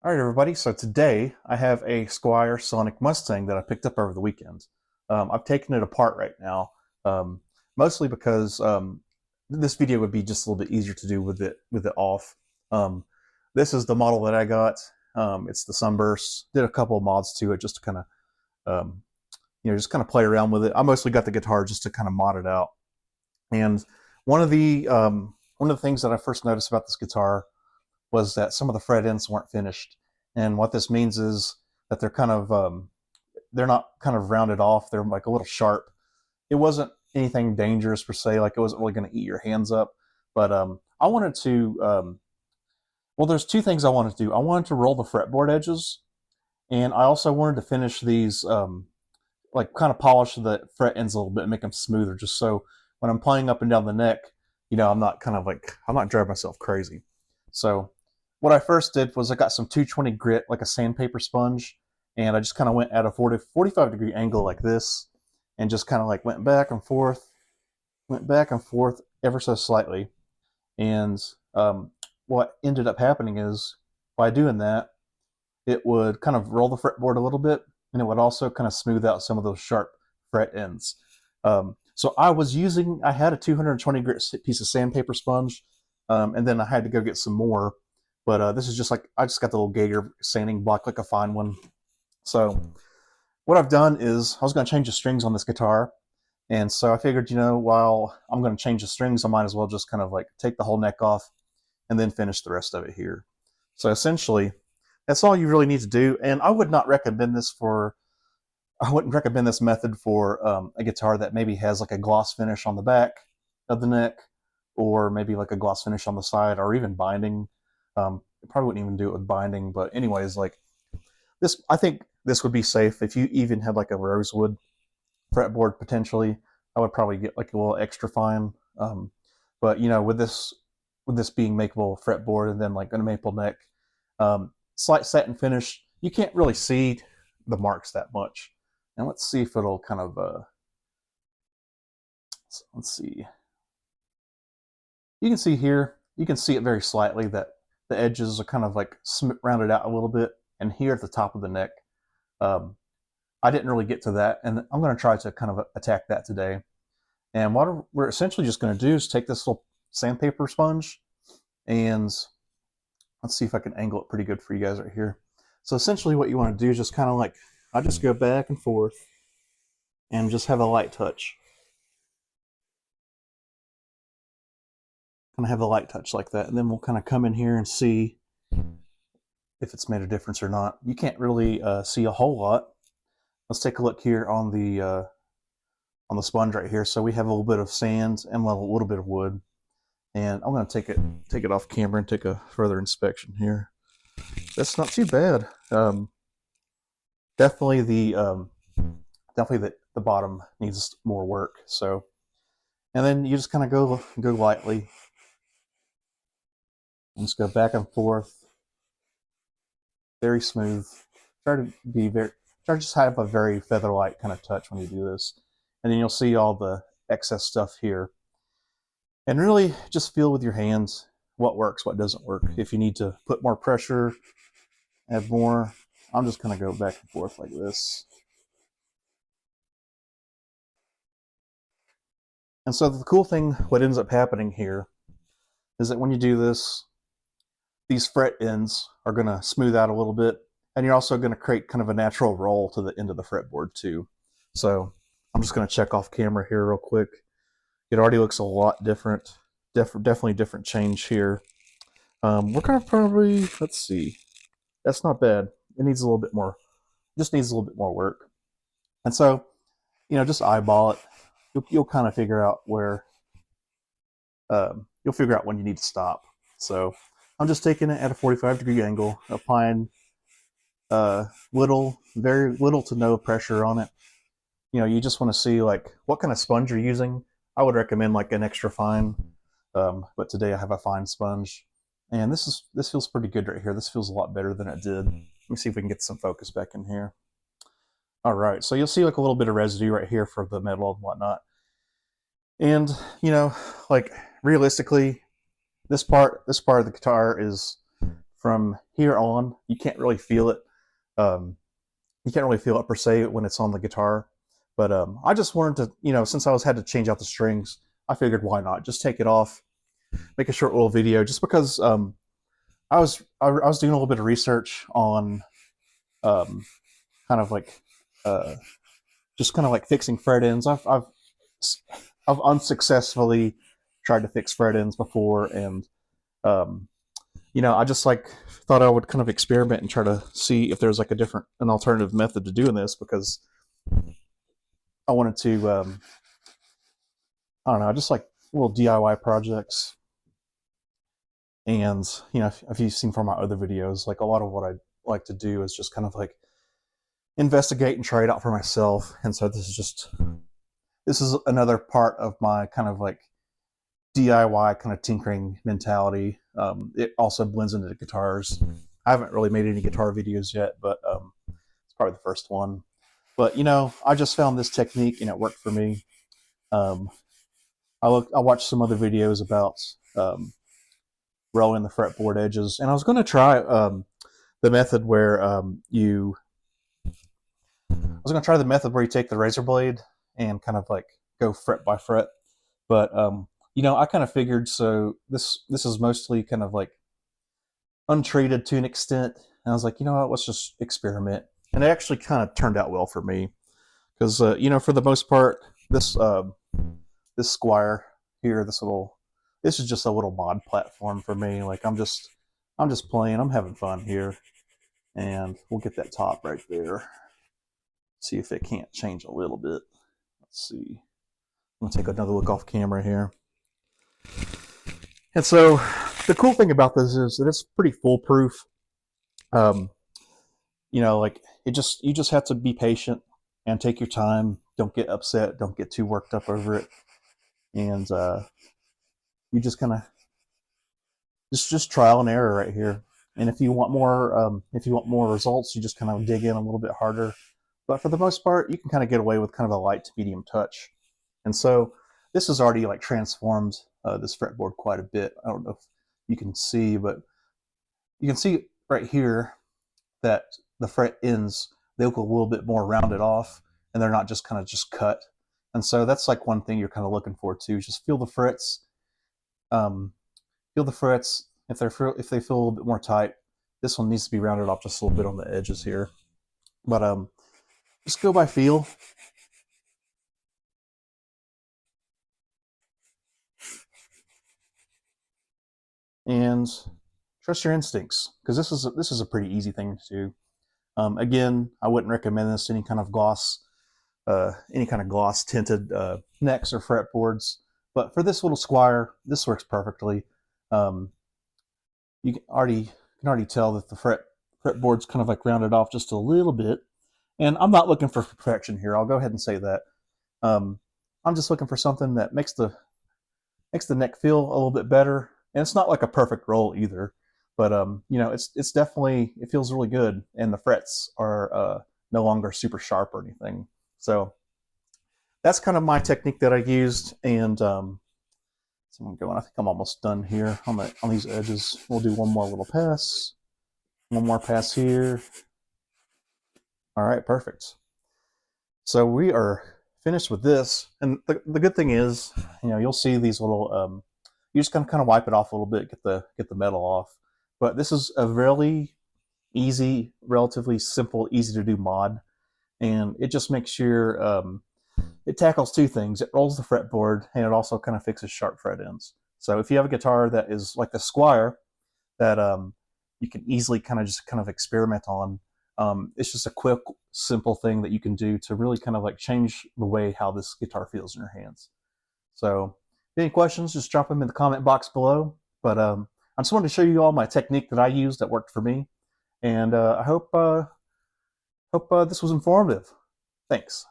All right, everybody. So today I have a Squier Sonic Mustang that I picked up over the weekend. I've taken it apart right now, um, mostly because this video would be just a little bit easier to do with it off. Um, this is the model that I got. It's the Sunburst. Did a couple of mods to it just to kind of um, just kind of play around with it. I mostly got the guitar just to kind of mod it out. And one of the things that I first noticed about this guitar was that some of the fret ends weren't finished. And what this means is that they're not kind of rounded off. They're like a little sharp. It wasn't anything dangerous per se. Like it wasn't really going to eat your hands up. But I wanted to. Well, there's two things I wanted to do. I wanted to roll the fretboard edges, and I also wanted to finish these, like kind of polish the fret ends a little bit and make them smoother, just so when I'm playing up and down the neck, I'm not I'm not driving myself crazy. So what I first did was I got some 220 grit, like a sandpaper sponge, and I just kind of went at a 45-degree angle like this, and just kind of like went back and forth ever so slightly. And what ended up happening is by doing that, it would kind of roll the fretboard a little bit, and it would also kind of smooth out some of those sharp fret ends. So I had a 220 grit piece of sandpaper sponge, and then I had to go get some more. But this is just like, I just got the little Gator sanding block, like a fine one. So what I've done is I was going to change the strings on this guitar. And so I figured, while I'm going to change the strings, I might as well just kind of like take the whole neck off and then finish the rest of it here. So essentially, that's all you really need to do. And I wouldn't recommend this method for a guitar that maybe has like a gloss finish on the back of the neck, or maybe like a gloss finish on the side, or even binding. Probably wouldn't even do it with binding, but anyways, like this, I think this would be safe if you even had like a rosewood fretboard potentially. I would probably get like a little extra fine. But with this being makeable fretboard and then like a maple neck, slight satin finish, you can't really see the marks that much. And let's see if it'll kind of let's see. You can see here, you can see it very slightly that the edges are kind of like rounded out a little bit, and here at the top of the neck, I didn't really get to that, and I'm going to try to kind of attack that today. And what we're essentially just going to do is take this little sandpaper sponge, and let's see if I can angle it pretty good for you guys right here. So essentially what you want to do is just kind of like, I just go back and forth and just have a light touch. Kind of have a light touch like that, and then we'll kind of come in here and see if it's made a difference or not. You can't really see a whole lot. Let's take a look here on the sponge right here. So we have a little bit of sand and a little bit of wood, and I'm going to take it off camera and take a further inspection here. That's not too bad. Definitely the bottom needs more work. So, and then you just kind of go lightly. Just go back and forth, very smooth. Try to just have a very feather-light kind of touch when you do this, and then you'll see all the excess stuff here. And really, just feel with your hands what works, what doesn't work. If you need to put more pressure, add more. I'm just gonna go back and forth like this. And so the cool thing, what ends up happening here, is that when you do this, these fret ends are going to smooth out a little bit, and you're also going to create kind of a natural roll to the end of the fretboard too. So I'm just going to check off camera here real quick. It already looks a lot different. Definitely different change here. We're kind of probably, let's see, that's not bad. It needs a little bit more, just needs a little bit more work. And so, just eyeball it. You'll kind of figure out where, you'll figure out when you need to stop. So I'm just taking it at a 45-degree angle, applying very little to no pressure on it. You just want to see like what kind of sponge you're using. I would recommend like an extra fine, but today I have a fine sponge, and this feels pretty good right here. This feels a lot better than it did. Let me see if we can get some focus back in here. All right, so you'll see like a little bit of residue right here for the metal and whatnot. And like realistically, this part of the guitar is from here on, you can't really feel it. You can't really feel it per se when it's on the guitar. But I just wanted to, since had to change out the strings, I figured why not just take it off, make a short little video, just because I was doing a little bit of research on kind of like just kind of like fixing fret ends. I've unsuccessfully tried to fix fret ends before, and I just like thought I would kind of experiment and try to see if there's like an alternative method to doing this, because I wanted to I don't know, just like little DIY projects. And if you've seen from my other videos, like a lot of what I like to do is just kind of like investigate and try it out for myself. And so this is another part of my kind of like DIY kind of tinkering mentality. It also blends into the guitars. I haven't really made any guitar videos yet, but it's probably the first one. But I just found this technique and it worked for me. I watched some other videos about rolling the fretboard edges, and I was going to try the method where you take the razor blade and kind of like go fret by fret. But I kind of figured, so this is mostly kind of like untreated to an extent, and I was like, what, let's just experiment. And it actually kind of turned out well for me, because for the most part, this Squier here, this is just a little mod platform for me. Like I'm just playing, I'm having fun here. And we'll get that top right there. See if it can't change a little bit. Let's see. I'm gonna take another look off camera here. And so the cool thing about this is that it's pretty foolproof. Like you just have to be patient and take your time. Don't get upset. Don't get too worked up over it. And you just kind of just trial and error right here. And if you want more results, you just kind of dig in a little bit harder. But for the most part, you can kind of get away with kind of a light to medium touch. And so this has already like transformed this fretboard quite a bit. I don't know if you can see, but you can see right here that the fret ends, they look a little bit more rounded off, and they're not just kind of just cut. And so that's like one thing you're kind of looking for too. Just feel the frets. Feel the frets. If they feel a little bit more tight, this one needs to be rounded off just a little bit on the edges here. But just go by feel. And trust your instincts, because this is a pretty easy thing to do. Again, I wouldn't recommend this to any kind of gloss tinted necks or fretboards. But for this little Squier, this works perfectly. You can already tell that the fretboard's kind of like rounded off just a little bit. And I'm not looking for perfection here. I'll go ahead and say that. I'm just looking for something that makes the neck feel a little bit better. And it's not like a perfect roll either. But it's definitely, it feels really good, and the frets are no longer super sharp or anything. So that's kind of my technique that I used. And so I'm going. I think I'm almost done here on these edges. We'll do one more little pass, one more pass here. All right, perfect. So we are finished with this, and the good thing is, you'll see these little. You just kind of wipe it off a little bit, get the metal off. But this is a really easy, relatively simple, easy to do mod, and it just makes sure it tackles two things. It rolls the fretboard, and it also kind of fixes sharp fret ends. So if you have a guitar that is like the Squier that you can easily kind of experiment on, it's just a quick, simple thing that you can do to really kind of like change the way how this guitar feels in your hands. So if you have any questions, just drop them in the comment box below. But I just wanted to show you all my technique that I used that worked for me, and I hope this was informative. Thanks.